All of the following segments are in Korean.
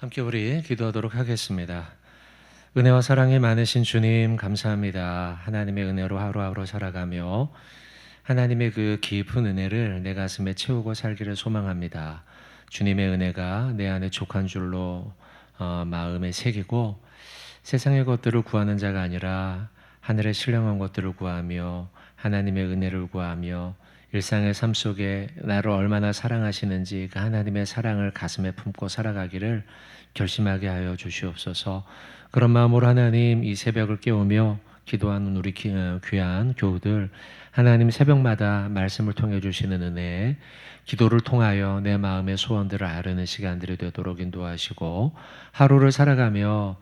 함께 우리 기도하도록 하겠습니다. 은혜와 사랑이 많으신 주님 감사합니다. 하나님의 은혜로 하루하루 살아가며 하나님의 그 깊은 은혜를 내 가슴에 채우고 살기를 소망합니다. 주님의 은혜가 내 안에 족한 줄로 마음에 새기고 세상의 것들을 구하는 자가 아니라 하늘의 신령한 것들을 구하며 하나님의 은혜를 구하며 일상의 삶 속에 나를 얼마나 사랑하시는지 그 하나님의 사랑을 가슴에 품고 살아가기를 결심하게 하여 주시옵소서. 그런 마음으로 하나님 이 새벽을 깨우며 기도하는 우리 귀한 교우들, 하나님 새벽마다 말씀을 통해 주시는 은혜, 기도를 통하여 내 마음의 소원들을 아르는 시간들이 되도록 인도하시고, 하루를 살아가며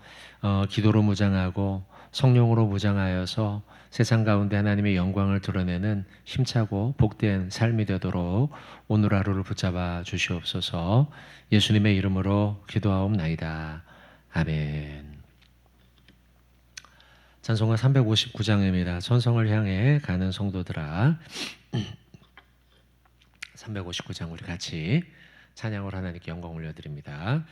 기도로 무장하고 성령으로 무장하여서 세상 가운데 하나님의 영광을 드러내는 힘차고 복된 삶이 되도록 오늘 하루를 붙잡아 주시옵소서. 예수님의 이름으로 기도하옵나이다. 아멘. 찬송가 359장입니다. 천성을 향해 가는 성도들아. 359장 우리 같이 찬양으로 하나님께 영광 올려드립니다.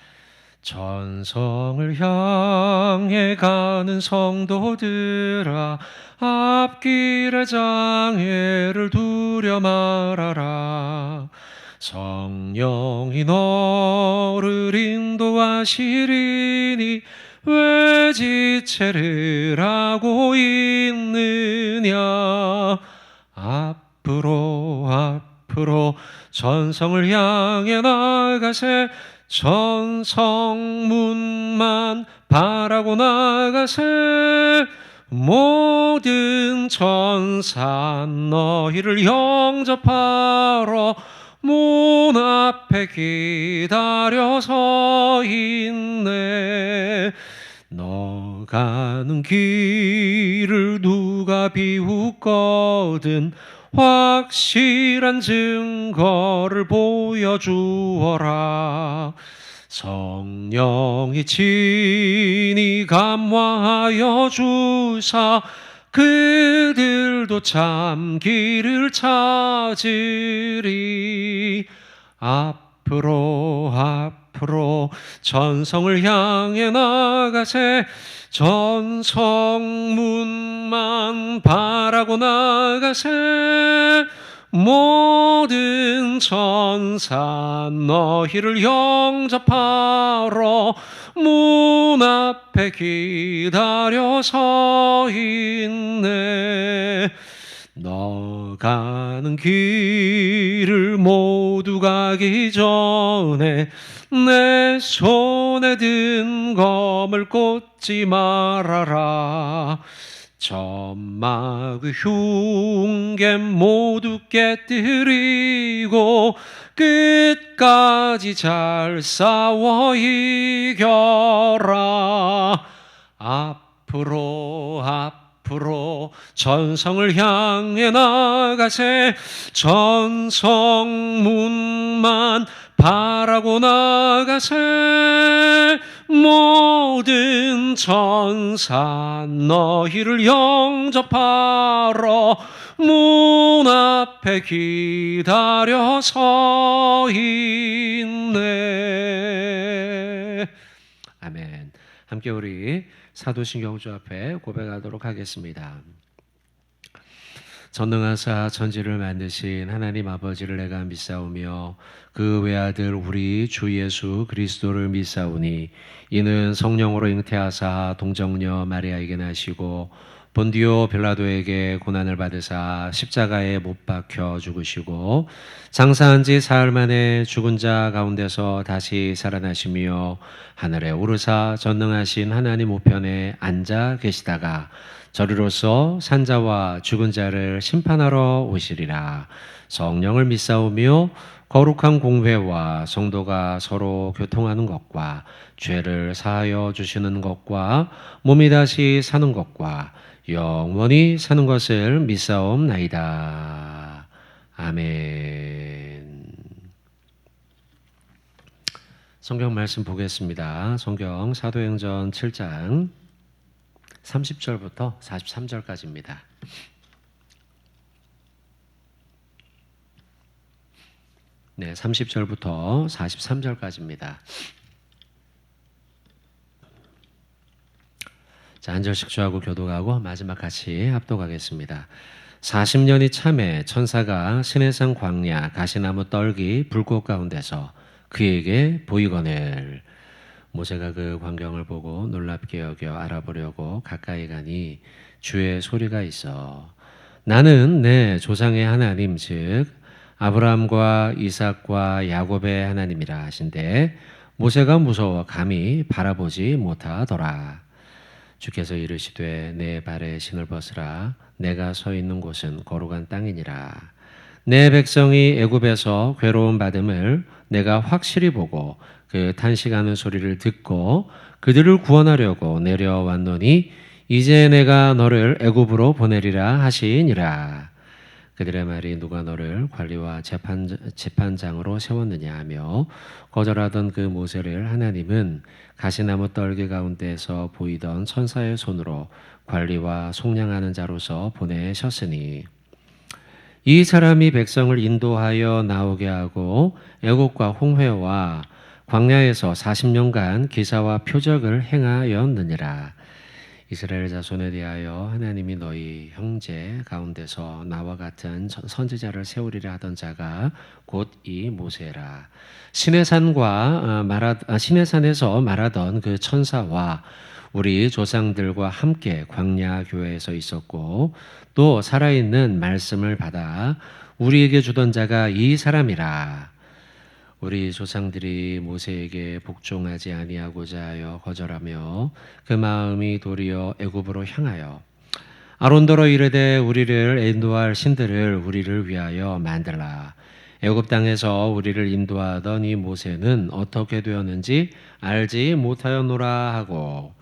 천성을 향해 가는 성도들아, 앞길의 장애를 두려 말아라. 성령이 너를 인도하시리니 왜 지체를 하고 있느냐. 앞으로 천성을 향해 나가세. 천성문만 바라고 나가세. 모든 천사 너희를 영접하러 문 앞에 기다려 서 있네. 너 가는 길을 누가 비웃거든 확실한 증거를 보여주어라. 성령이 친히 감화하여 주사 그들도 참 길을 찾으리. 앞으로 천성을 향해 나가세. 천성문만 바라고 나가세. 모든 천사 너희를 영접하러 문 앞에 기다려 서 있네. 너 가는 길을 모두 가기 전에 내 손에 든 검을 꽂지 말아라. 점막의 흉계 모두 깨뜨리고 끝까지 잘 싸워 이겨라. 앞으로 천성을 향해 나가세. 천성문만 바라고 나가세. 모든 천사 너희를 영접하러 문 앞에 기다려 서 있네. 아멘. 함께 우리 사도신경주 앞에 고백하도록 하겠습니다. 전능하사 천지를 만드신 하나님 아버지를 내가 믿사오며 그 외아들 우리 주 예수 그리스도를 믿사오니 이는 성령으로 잉태하사 동정녀 마리아에게 나시고 본디오 빌라도에게 고난을 받으사 십자가에 못 박혀 죽으시고 장사한 지 사흘 만에 죽은 자 가운데서 다시 살아나시며 하늘에 오르사 전능하신 하나님 우편에 앉아 계시다가 저리로서 산자와 죽은 자를 심판하러 오시리라. 성령을 믿사오며 거룩한 공회와 성도가 서로 교통하는 것과 죄를 사하여 주시는 것과 몸이 다시 사는 것과 영원히 사는 것을 믿사옵나이다. 아멘. 성경 말씀 보겠습니다. 성경 사도행전 7장 30절부터 43절까지입니다. 네, 30절부터 43절까지입니다. 자, 한 절씩 주하고 교독하고 마지막 같이 합독하겠습니다. 40년이 참에 천사가 시내산 광야 가시나무 떨기 불꽃 가운데서 그에게 보이거늘. 모세가 그 광경을 보고 놀랍게 여겨 알아보려고 가까이 가니 주의 소리가 있어 나는 내 조상의 하나님 즉 아브라함과 이삭과 야곱의 하나님이라 하신데 모세가 무서워 감히 바라보지 못하더라. 주께서 이르시되 내 발에 신을 벗으라 내가 서 있는 곳은 거룩한 땅이니라. 내 백성이 애굽에서 괴로움 받음을 내가 확실히 보고 그 탄식하는 소리를 듣고 그들을 구원하려고 내려왔노니 이제 내가 너를 애굽으로 보내리라 하시니라. 그들의 말이 누가 너를 관리와 재판장으로 세웠느냐 하며 거절하던 그 모세를 하나님은 가시나무 떨기 가운데서 보이던 천사의 손으로 관리와 속량하는 자로서 보내셨으니 이 사람이 백성을 인도하여 나오게 하고 애국과 홍회와 광야에서 40년간 기사와 표적을 행하였느니라. 이스라엘 자손에 대하여 하나님이 너희 형제 가운데서 나와 같은 선지자를 세우리라 하던 자가 곧 이 모세라. 시내산에서 말하던 그 천사와 우리 조상들과 함께 광야 교회에서 있었고 또 살아있는 말씀을 받아 우리에게 주던 자가 이 사람이라. 우리 조상들이 모세에게 복종하지 아니하고자 하여 거절하며 그 마음이 도리어 애굽으로 향하여 아론더러 이르되 우리를 인도할 신들을 우리를 위하여 만들라. 애굽 땅에서 우리를 인도하던 이 모세는 어떻게 되었는지 알지 못하였노라 하고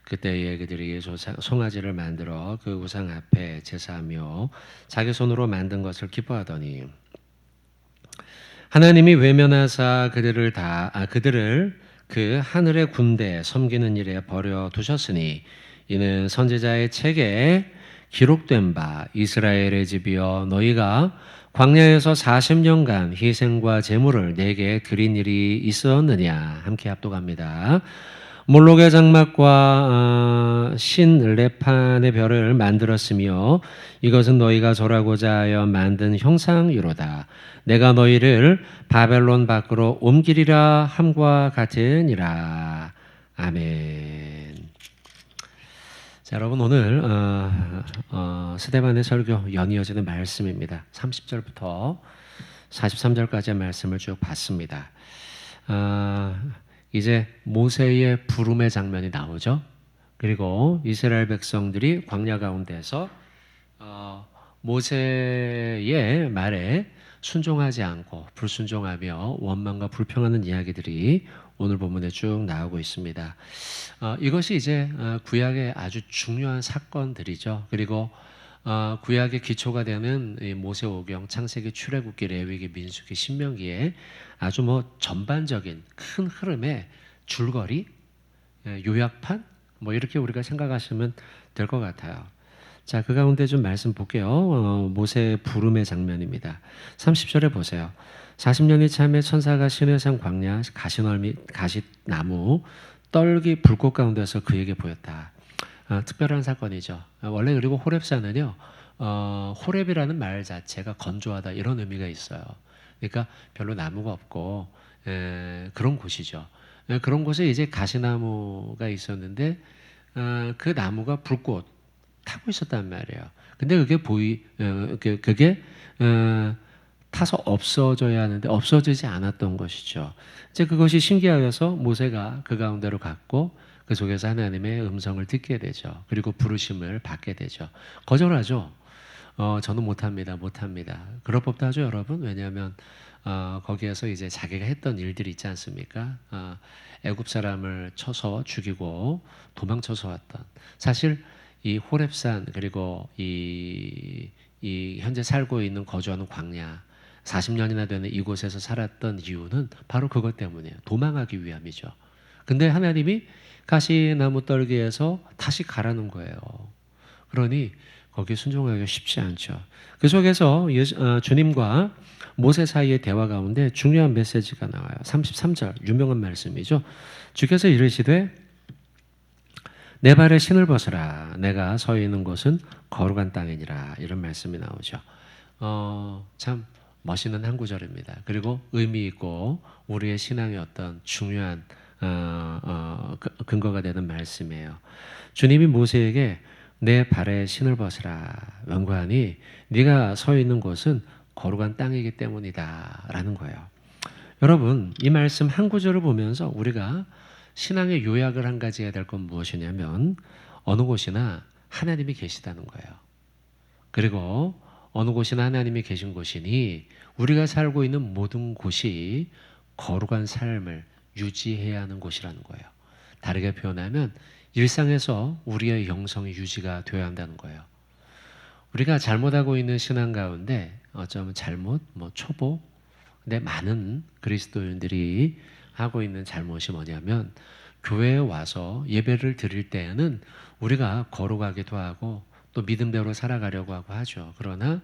그때에 그들이 송아지를 만들어 그 우상 앞에 제사하며 자기 손으로 만든 것을 기뻐하더니 하나님이 외면하사 그들을 그 하늘의 군대에 섬기는 일에 버려 두셨으니 이는 선지자의 책에 기록된 바 이스라엘의 집이여 너희가 광야에서 40년간 희생과 제물을 내게 드린 일이 있었느냐. 함께 합독합니다. 몰록의 장막과 신레판의 별을 만들었으며 이것은 너희가 절하고자 하여 만든 형상이로다. 내가 너희를 바벨론 밖으로 옮기리라 함과 같으니라. 아멘. 자, 여러분 오늘 스데반의 설교 연이어지는 말씀입니다. 30절부터 43절까지의 말씀을 쭉 봤습니다. 이제 모세의 부름의 장면이 나오죠. 그리고 이스라엘 백성들이 광야 가운데서 모세의 말에 순종하지 않고 불순종하며 원망과 불평하는 이야기들이 오늘 본문에 쭉 나오고 있습니다. 이것이 이제 구약의 아주 중요한 사건들이죠. 그리고 구약의 기초가 되는 모세오경, 창세기, 출애굽기, 레위기, 민수기, 신명기에 아주 전반적인 큰 흐름의 줄거리, 요약판 이렇게 우리가 생각하시면 될 것 같아요. 자, 그 가운데 좀 말씀 볼게요. 모세의 부름의 장면입니다. 30절에 보세요. 40년이 참에 천사가 시내산 광야 가시나무 떨기 불꽃 가운데서 그에게 보였다. 특별한 사건이죠. 원래 그리고 호렙산은요, 호렙이라는 말 자체가 건조하다 이런 의미가 있어요. 그러니까 별로 나무가 없고 그런 곳이죠. 그런 곳에 이제 가시나무가 있었는데 그 나무가 불꽃 타고 있었단 말이에요. 근데 그게 타서 없어져야 하는데 없어지지 않았던 것이죠. 이제 그것이 신기하여서 모세가 그 가운데로 갔고 그 속에서 하나님의 음성을 듣게 되죠. 그리고 부르심을 받게 되죠. 거절하죠. 저는 못합니다. 그럴 법도 하죠, 여러분. 왜냐하면 거기에서 이제 자기가 했던 일들이 있지 않습니까? 애굽 사람을 쳐서 죽이고 도망쳐서 왔던. 사실 이 호렙산 그리고 이 현재 살고 있는 거주하는 광야 40년이나 되는 이곳에서 살았던 이유는 바로 그것 때문이에요. 도망하기 위함이죠. 근데 하나님이 가시나무 떨기에서 다시 가라는 거예요. 그러니 거기에 순종하기가 쉽지 않죠. 그 속에서 주님과 모세 사이의 대화 가운데 중요한 메시지가 나와요. 33절 유명한 말씀이죠. 주께서 이르시되 내 발에 신을 벗으라. 내가 서 있는 곳은 거룩한 땅이니라. 이런 말씀이 나오죠. 참 멋있는 한 구절입니다. 그리고 의미 있고 우리의 신앙의 어떤 중요한 근거가 되는 말씀이에요. 주님이 모세에게 내 발에 신을 벗으라. 연구하니 네가 서 있는 곳은 거룩한 땅이기 때문이다 라는 거예요. 여러분, 이 말씀 한 구절을 보면서 우리가 신앙의 요약을 한 가지 해야 될 건 무엇이냐면 어느 곳이나 하나님이 계시다는 거예요. 그리고 어느 곳이나 하나님이 계신 곳이니 우리가 살고 있는 모든 곳이 거룩한 삶을 유지해야 하는 곳이라는 거예요. 다르게 표현하면 일상에서 우리의 영성이 유지가 되어야 한다는 거예요. 우리가 잘못하고 있는 신앙 가운데 어쩌면 잘못, 초보, 근데 많은 그리스도인들이 하고 있는 잘못이 뭐냐면 교회에 와서 예배를 드릴 때에는 우리가 거룩하기도 하고 또 믿음대로 살아가려고 하고 하죠. 그러나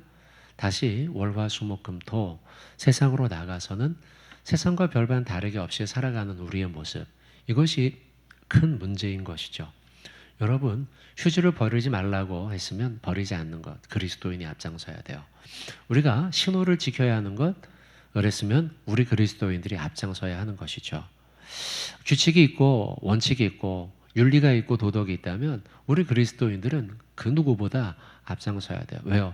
다시 월화수목금토 세상으로 나가서는 세상과 별반 다르게 없이 살아가는 우리의 모습, 이것이 큰 문제인 것이죠. 여러분, 휴지를 버리지 말라고 했으면 버리지 않는 것, 그리스도인이 앞장서야 돼요. 우리가 신호를 지켜야 하는 것, 그랬으면 우리 그리스도인들이 앞장서야 하는 것이죠. 규칙이 있고 원칙이 있고 윤리가 있고 도덕이 있다면 우리 그리스도인들은 그 누구보다 앞장서야 돼요. 왜요?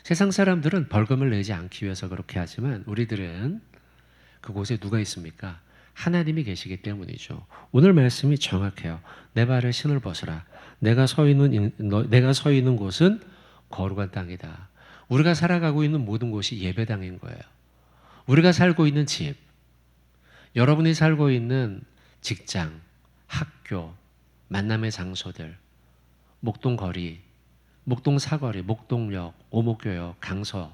세상 사람들은 벌금을 내지 않기 위해서 그렇게 하지만 우리들은 그곳에 누가 있습니까? 하나님이 계시기 때문이죠. 오늘 말씀이 정확해요. 내 발에 신을 벗으라. 내가 서 있는 곳은 거룩한 땅이다. 우리가 살아가고 있는 모든 곳이 예배당인 거예요. 우리가 살고 있는 집, 여러분이 살고 있는 직장, 학교, 만남의 장소들, 목동거리, 목동사거리, 목동역, 오목교역, 강서,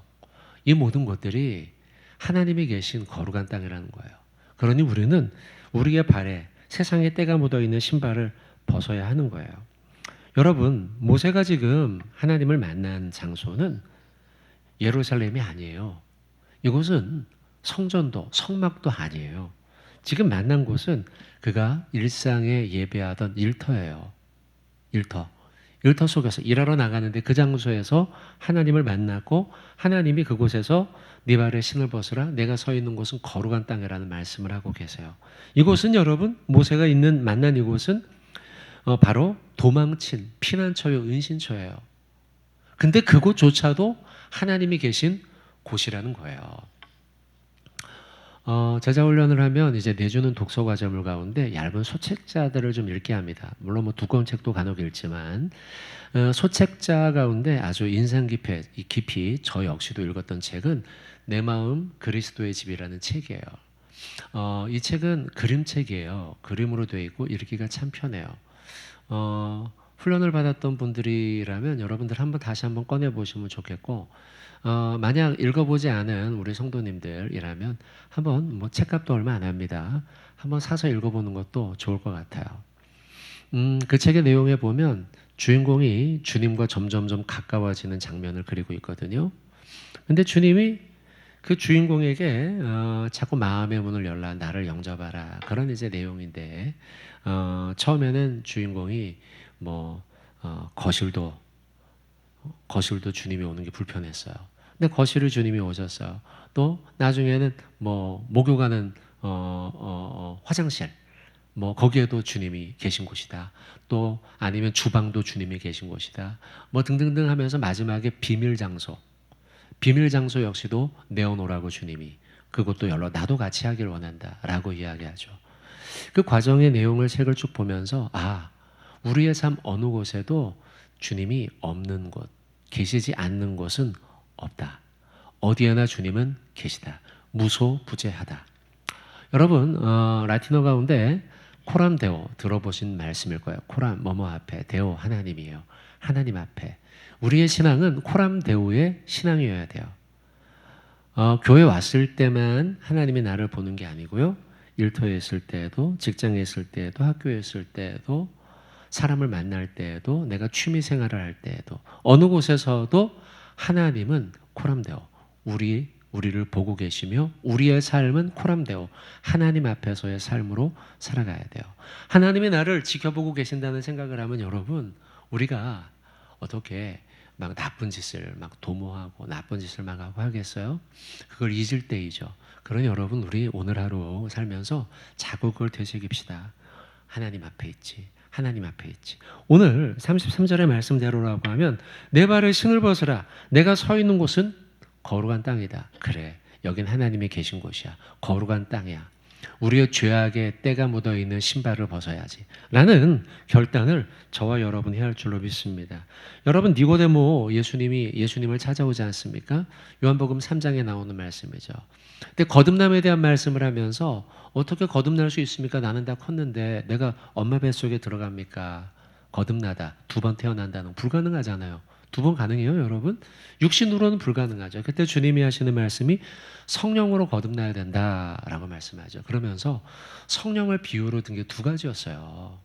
이 모든 곳들이 하나님이 계신 거룩한 땅이라는 거예요. 그러니 우리는 우리의 발에 세상에 때가 묻어있는 신발을 벗어야 하는 거예요. 여러분, 모세가 지금 하나님을 만난 장소는 예루살렘이 아니에요. 이곳은 성전도 성막도 아니에요. 지금 만난 곳은 그가 일상에 예배하던 일터예요. 일터 속에서 일하러 나가는데 그 장소에서 하나님을 만났고 하나님이 그곳에서 네 발에 신을 벗으라. 내가 서 있는 곳은 거룩한 땅이라는 말씀을 하고 계세요. 이곳은 여러분, 모세가 만난 이곳은 바로 도망친 피난처요, 은신처예요. 근데 그곳조차도 하나님이 계신 곳이라는 거예요. 제자훈련을 하면 이제 내주는 독서 과제물 가운데 얇은 소책자들을 좀 읽게 합니다. 물론 두꺼운 책도 간혹 읽지만 소책자 가운데 아주 인상 깊이 저 역시도 읽었던 책은 내 마음 그리스도의 집이라는 책이에요. 이 책은 그림책이에요. 그림으로 되어 있고 읽기가 참 편해요. 훈련을 받았던 분들이라면 여러분들 다시 한번 꺼내 보시면 좋겠고, 만약 읽어보지 않은 우리 성도님들이라면 한번 책값도 얼마 안 합니다. 한번 사서 읽어보는 것도 좋을 것 같아요. 그 책의 내용에 보면 주인공이 주님과 점점점 가까워지는 장면을 그리고 있거든요. 근데 주님이 그 주인공에게 자꾸 마음의 문을 열라, 나를 영접하라, 그런 이제 내용인데, 처음에는 주인공이 거실도 주님이 오는 게 불편했어요. 근데 거실을 주님이 오셨어요. 또 나중에는 목욕하는 화장실, 거기에도 주님이 계신 곳이다. 또 아니면 주방도 주님이 계신 곳이다. 등등등 하면서 마지막에 비밀 장소 역시도 내어놓으라고 주님이, 그것도 열러 나도 같이 하길 원한다라고 이야기하죠. 그 과정의 내용을 책을 쭉 보면서 우리의 삶 어느 곳에도 주님이 없는 곳, 계시지 않는 곳은 없다. 어디에나 주님은 계시다. 무소부재하다. 여러분, 라틴어 가운데 코람 데오 들어보신 말씀일 거예요. 코람 뭐뭐 앞에, 데오 하나님이에요. 하나님 앞에. 우리의 신앙은 코람 데오의 신앙이어야 돼요. 교회 왔을 때만 하나님이 나를 보는 게 아니고요. 일터에 있을 때에도, 직장에 있을 때에도, 학교에 있을 때에도, 사람을 만날 때에도, 내가 취미 생활을 할 때에도, 어느 곳에서도 하나님은 코람데오, 우리 우리를 보고 계시며 우리의 삶은 코람데오 하나님 앞에서의 삶으로 살아가야 돼요. 하나님이 나를 지켜보고 계신다는 생각을 하면 여러분 우리가 어떻게 막 나쁜 짓을 막 도모하고 나쁜 짓을 막 하고 하겠어요? 그걸 잊을 때이죠. 그러니 여러분 우리 오늘 하루 살면서 자꾸 그걸 되새깁시다. 하나님 앞에 있지. 하나님 앞에 있지. 오늘 33절의 말씀대로라고 하면 내 발을 신을 벗으라. 내가 서 있는 곳은 거룩한 땅이다. 그래. 여긴 하나님이 계신 곳이야. 거룩한 땅이야. 우리의 죄악에 때가 묻어있는 신발을 벗어야지 라는 결단을 저와 여러분이 해야 할 줄로 믿습니다. 여러분 니고데모 예수님을 찾아오지 않습니까? 요한복음 3장에 나오는 말씀이죠. 근데 거듭남에 대한 말씀을 하면서 어떻게 거듭날 수 있습니까? 나는 다 컸는데 내가 엄마 뱃속에 들어갑니까? 거듭나다 2번 태어난다는 불가능하잖아요. 2번 가능해요 여러분? 육신으로는 불가능하죠. 그때 주님이 하시는 말씀이 성령으로 거듭나야 된다라고 말씀하죠. 그러면서 성령을 비유로 든 게 2가지였어요.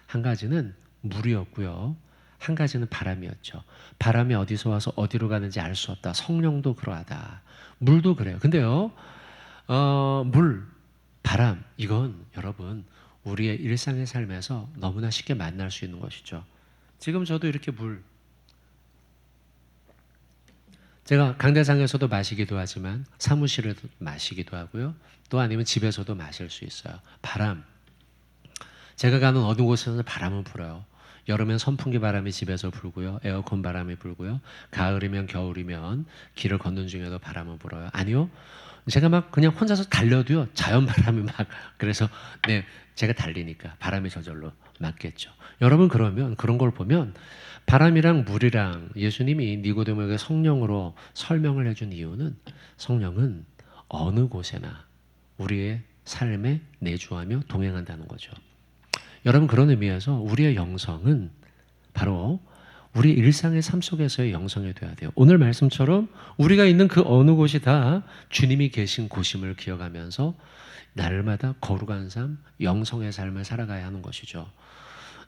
한 가지는 물이었고요. 한 가지는 바람이었죠. 바람이 어디서 와서 어디로 가는지 알 수 없다. 성령도 그러하다. 물도 그래요. 근데요. 물, 바람 이건 여러분 우리의 일상의 삶에서 너무나 쉽게 만날 수 있는 것이죠. 지금 저도 이렇게 제가 강대상에서도 마시기도 하지만 사무실에도 마시기도 하고요. 또 아니면 집에서도 마실 수 있어요. 바람. 제가 가는 어느 곳에서는 바람은 불어요. 여름엔 선풍기 바람이 집에서 불고요. 에어컨 바람이 불고요. 가을이면 겨울이면 길을 걷는 중에도 바람은 불어요. 아니요. 제가 막 그냥 혼자서 달려도요. 자연 바람이 막 그래서 제가 달리니까 바람이 저절로 맞겠죠. 여러분 그러면 그런 걸 보면 바람이랑 물이랑 예수님이 니고데모에게 성령으로 설명을 해준 이유는 성령은 어느 곳에나 우리의 삶에 내주하며 동행한다는 거죠. 여러분 그런 의미에서 우리의 영성은 바로 우리 일상의 삶 속에서의 영성이 되어야 돼요. 오늘 말씀처럼 우리가 있는 그 어느 곳이 다 주님이 계신 곳임을 기억하면서 날마다 거룩한 삶, 영성의 삶을 살아가야 하는 것이죠.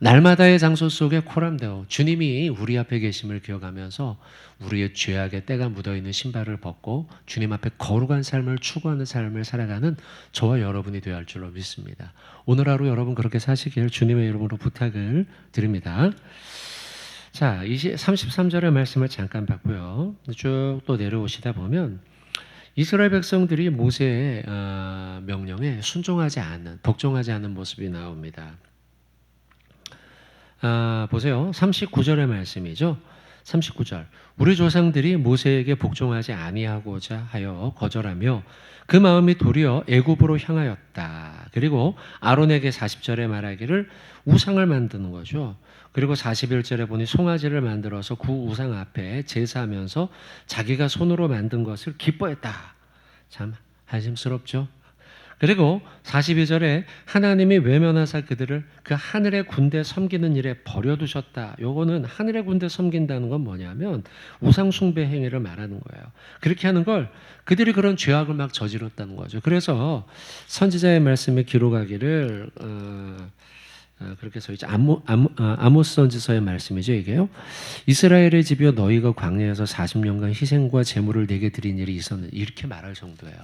날마다의 장소 속에 코람데오 주님이 우리 앞에 계심을 기억하면서 우리의 죄악의 때가 묻어있는 신발을 벗고 주님 앞에 거룩한 삶을 추구하는 삶을 살아가는 저와 여러분이 되어야 할 줄로 믿습니다. 오늘 하루 여러분 그렇게 사시길 주님의 이름으로 부탁을 드립니다. 자, 33절의 말씀을 잠깐 봤고요. 쭉 또 내려오시다 보면 이스라엘 백성들이 모세의 명령에 복종하지 않는 모습이 나옵니다. 보세요. 39절의 말씀이죠. 39절. 우리 조상들이 모세에게 복종하지 아니하고자 하여 거절하며 그 마음이 도리어 애굽으로 향하였다. 그리고 아론에게 40절에 말하기를 우상을 만드는 거죠. 그리고 41절에 보니 송아지를 만들어서 그 우상 앞에 제사하면서 자기가 손으로 만든 것을 기뻐했다. 참 한심스럽죠. 그리고 42절에 하나님이 외면하사 그들을 그 하늘의 군대 섬기는 일에 버려두셨다. 요거는 하늘의 군대 섬긴다는 건 뭐냐면 우상 숭배 행위를 말하는 거예요. 그렇게 하는 걸 그들이 그런 죄악을 막 저질렀다는 거죠. 그래서 선지자의 말씀에 기록하기를 그렇게 써 있죠. 아모스 선지서의 말씀이죠. 이게요. 이스라엘의 집이여 너희가 광야에서 40년간 희생과 제물을 내게 드린 일이 있었는데 이렇게 말할 정도예요.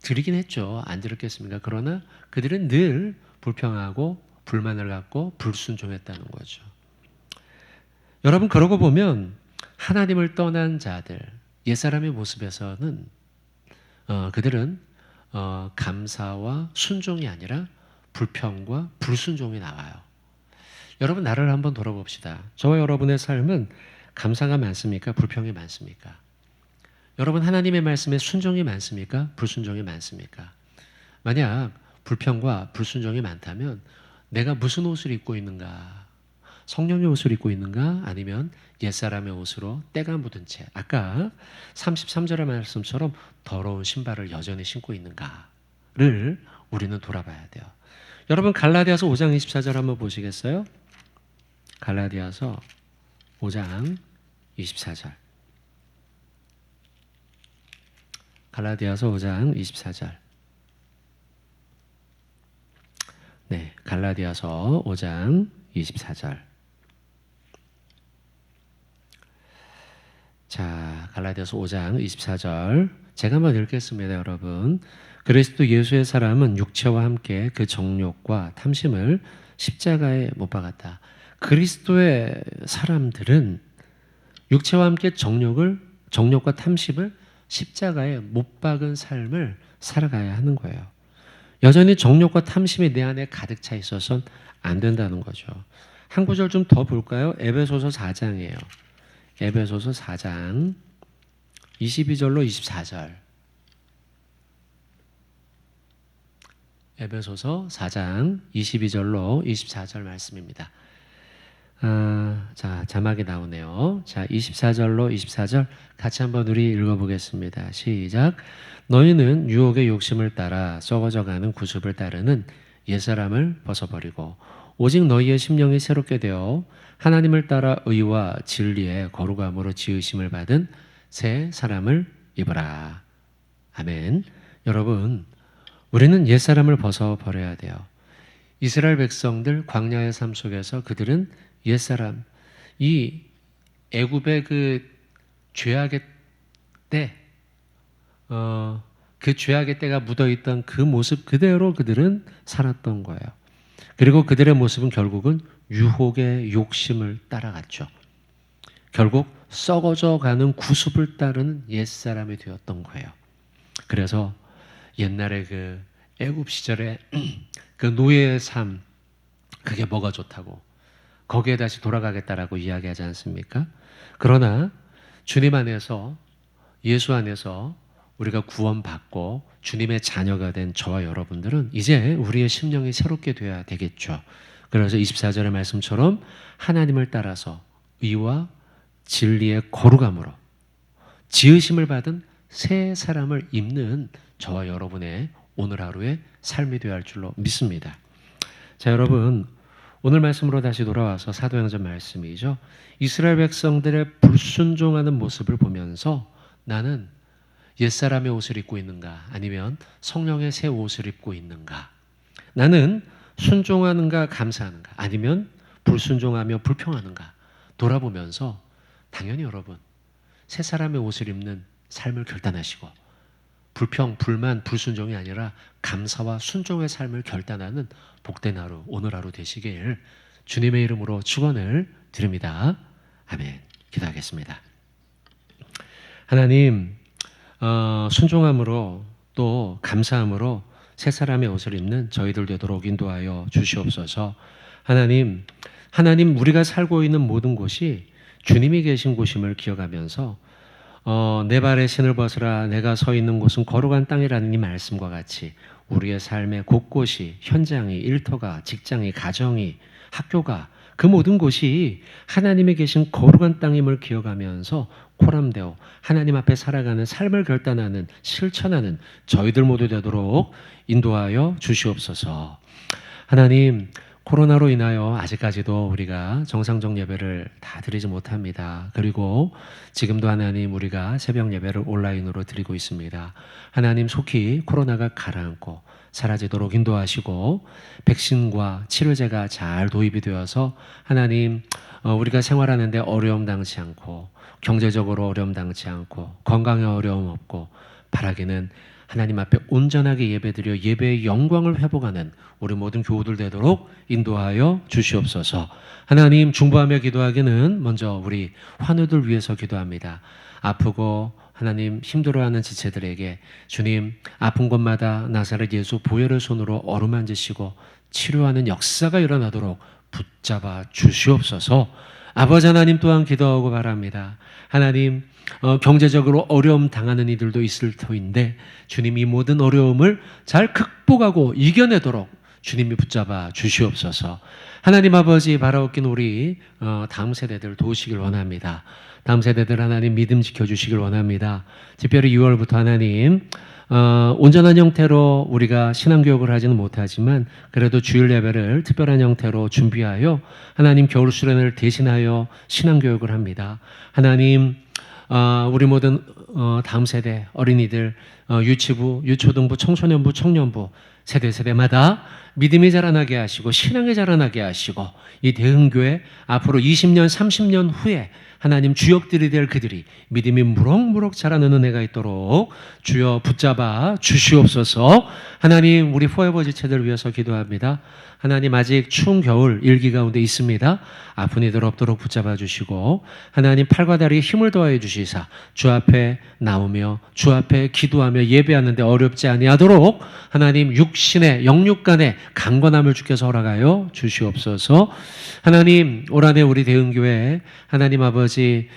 드리긴 했죠. 안 드렸겠습니까? 그러나 그들은 늘 불평하고 불만을 갖고 불순종했다는 거죠. 여러분 그러고 보면 하나님을 떠난 자들 옛사람의 모습에서는 그들은 감사와 순종이 아니라 불평과 불순종이 나와요. 여러분 나를 한번 돌아봅시다. 저와 여러분의 삶은 감사가 많습니까? 불평이 많습니까? 여러분 하나님의 말씀에 순종이 많습니까? 불순종이 많습니까? 만약 불평과 불순종이 많다면 내가 무슨 옷을 입고 있는가? 성령의 옷을 입고 있는가? 아니면 옛사람의 옷으로 때가 묻은 채 아까 33절의 말씀처럼 더러운 신발을 여전히 신고 있는가를 우리는 돌아봐야 돼요. 여러분 갈라디아서 5장 24절 한번 보시겠어요? 갈라디아서 5장 24절. 갈라디아서 5장 24절. 네, 갈라디아서 5장 24절. 자, 갈라디아서 5장 24절 제가 한번 읽겠습니다, 여러분. 그리스도 예수의 사람은 육체와 함께 그 정욕과 탐심을 십자가에 못 박았다. 그리스도의 사람들은 육체와 함께 정욕과 탐심을 십자가에 못 박은 삶을 살아가야 하는 거예요. 여전히 정욕과 탐심이 내 안에 가득 차 있어서는 안 된다는 거죠. 한 구절 좀 더 볼까요? 에베소서 4장이에요. 에베소서 4장 22절로 24절. 에베소서 4장 22절로 24절 말씀입니다. 자, 자막이 나오네요. 자, 24절로 24절 같이 한번 우리 읽어보겠습니다. 시작. 너희는 유혹의 욕심을 따라 썩어져가는 구습을 따르는 옛사람을 벗어버리고 오직 너희의 심령이 새롭게 되어 하나님을 따라 의와 진리의 거룩함으로 지으심을 받은 새 사람을 입으라. 아멘. 여러분, 우리는 옛사람을 벗어버려야 돼요. 이스라엘 백성들 광야의 삶 속에서 그들은 옛사람, 이 애굽의 그 죄악의 때, 그 죄악의 때가 묻어있던 그 모습 그대로 그들은 살았던 거예요. 그리고 그들의 모습은 결국은 유혹의 욕심을 따라갔죠. 결국 썩어져 가는 구습을 따르는 옛사람이 되었던 거예요. 그래서 옛날에 그 애굽 시절에 그 노예의 삶, 그게 뭐가 좋다고 거기에 다시 돌아가겠다라고 이야기하지 않습니까? 그러나 주님 안에서, 예수 안에서 우리가 구원받고 주님의 자녀가 된 저와 여러분들은 이제 우리의 심령이 새롭게 돼야 되겠죠. 그래서 24절의 말씀처럼 하나님을 따라서 의와 진리의 거룩함으로 지으심을 받은 새 사람을 입는 저와 여러분의 오늘 하루의 삶이 되어야 할 줄로 믿습니다. 자, 여러분, 오늘 말씀으로 다시 돌아와서 사도행전 말씀이죠. 이스라엘 백성들의 불순종하는 모습을 보면서 나는 옛사람의 옷을 입고 있는가, 아니면 성령의 새 옷을 입고 있는가, 나는 순종하는가 감사하는가, 아니면 불순종하며 불평하는가 돌아보면서 당연히 여러분 새 사람의 옷을 입는 삶을 결단하시고 불평, 불만, 불순종이 아니라 감사와 순종의 삶을 결단하는 복된 하루, 오늘 하루 되시길 주님의 이름으로 축원을 드립니다. 아멘. 기도하겠습니다. 하나님, 순종함으로 또 감사함으로 새 사람의 옷을 입는 저희들 되도록 인도하여 주시옵소서. 하나님 우리가 살고 있는 모든 곳이 주님이 계신 곳임을 기억하면서 내 발에 신을 벗으라 내가 서 있는 곳은 거룩한 땅이라는 이 말씀과 같이 우리의 삶의 곳곳이, 현장이, 일터가, 직장이, 가정이, 학교가, 그 모든 곳이 하나님이 계신 거룩한 땅임을 기억하면서 코람되어 하나님 앞에 살아가는 삶을 결단하는, 실천하는 저희들 모두 되도록 인도하여 주시옵소서. 하나님, 코로나로 인하여 아직까지도 우리가 정상적 예배를 다 드리지 못합니다. 그리고 지금도 하나님 우리가 새벽 예배를 온라인으로 드리고 있습니다. 하나님 속히 코로나가 가라앉고 사라지도록 인도하시고 백신과 치료제가 잘 도입이 되어서 하나님 우리가 생활하는데 어려움 당치 않고 경제적으로 어려움 당치 않고 건강에 어려움 없고 바라기는 하나님 앞에 온전하게 예배드려 예배의 영광을 회복하는 우리 모든 교우들 되도록 인도하여 주시옵소서. 하나님, 중보하며 기도하기는 먼저 우리 환우들 위해서 기도합니다. 아프고 하나님 힘들어하는 지체들에게 주님 아픈 곳마다 나사렛 예수 보혈의 손으로 어루만지시고 치료하는 역사가 일어나도록 붙잡아 주시옵소서. 아버지 하나님 또한 기도하고 바랍니다. 하나님 경제적으로 어려움 당하는 이들도 있을 터인데 주님 이 모든 어려움을 잘 극복하고 이겨내도록 주님이 붙잡아 주시옵소서. 하나님 아버지 바라옵긴 우리 다음 세대들 도우시길 원합니다. 다음 세대들 하나님 믿음 지켜주시길 원합니다. 특별히 6월부터 하나님 온전한 형태로 우리가 신앙교육을 하지는 못하지만 그래도 주일 예배를 특별한 형태로 준비하여 하나님 겨울 수련회를 대신하여 신앙교육을 합니다. 하나님 우리 모든 다음 세대 어린이들 유치부, 유초등부, 청소년부, 청년부 세대마다 믿음이 자라나게 하시고 신앙이 자라나게 하시고 이 대흥교회 앞으로 20년 30년 후에 하나님 주역들이 될 그들이 믿음이 무럭무럭 자라는 은혜가 있도록 주여 붙잡아 주시옵소서. 하나님 우리 포에버 지체들 위해서 기도합니다. 하나님 아직 추운 겨울 일기 가운데 있습니다. 아픈 이들 없도록 붙잡아 주시고 하나님 팔과 다리에 힘을 더하여 주시사 주 앞에 나오며 주 앞에 기도하며 예배하는데 어렵지 아니하도록 하나님 육신의 영육간의 강건함을 주께서 허락하여 주시옵소서. 하나님 올 한해 우리 대흥교회 하나님 아버지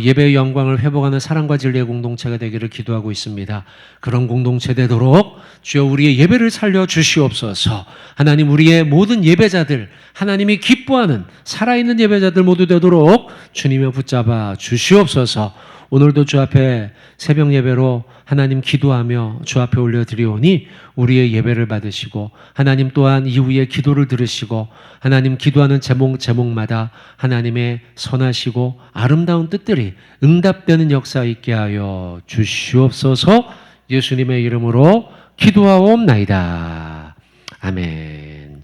예배의 영광을 회복하는 사랑과 진리의 공동체가 되기를 기도하고 있습니다. 그런 공동체 되도록 주여 우리의 예배를 살려 주시옵소서. 하나님 우리의 모든 예배자들 하나님이 기뻐하는 살아있는 예배자들 모두 되도록 주님을 붙잡아 주시옵소서. 오늘도 주 앞에 새벽 예배로 하나님 기도하며 주 앞에 올려드리오니 우리의 예배를 받으시고 하나님 또한 이후에 기도를 들으시고 하나님 기도하는 제목마다 하나님의 선하시고 아름다운 뜻들이 응답되는 역사 있게 하여 주시옵소서. 예수님의 이름으로 기도하옵나이다. 아멘.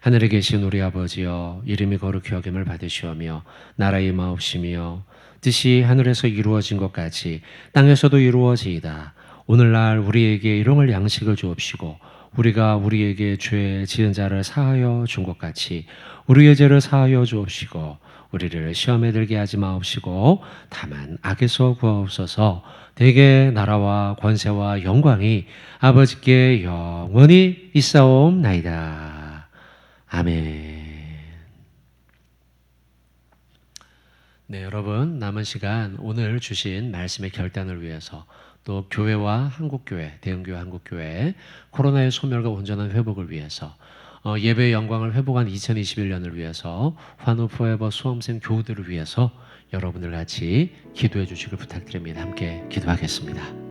하늘에 계신 우리 아버지여 이름이 거룩히 여김을 받으시오며 나라의 임하옵시며 뜻이 하늘에서 이루어진 것까지 땅에서도 이루어지이다. 오늘날 우리에게 일용할 양식을 주옵시고 우리가 우리에게 죄 지은 자를 사하여 준 것 같이 우리의 죄를 사하여 주옵시고 우리를 시험에 들게 하지 마옵시고 다만 악에서 구하옵소서. 대개 나라와 권세와 영광이 아버지께 영원히 있사옵나이다. 아멘. 네, 여러분 남은 시간 오늘 주신 말씀의 결단을 위해서 또 교회와 한국교회, 대흥교회, 한국교회 코로나의 소멸과 온전한 회복을 위해서 예배의 영광을 회복한 2021년을 위해서 환우 포에버 수험생 교우들을 위해서 여러분들 같이 기도해 주시길 부탁드립니다. 함께 기도하겠습니다.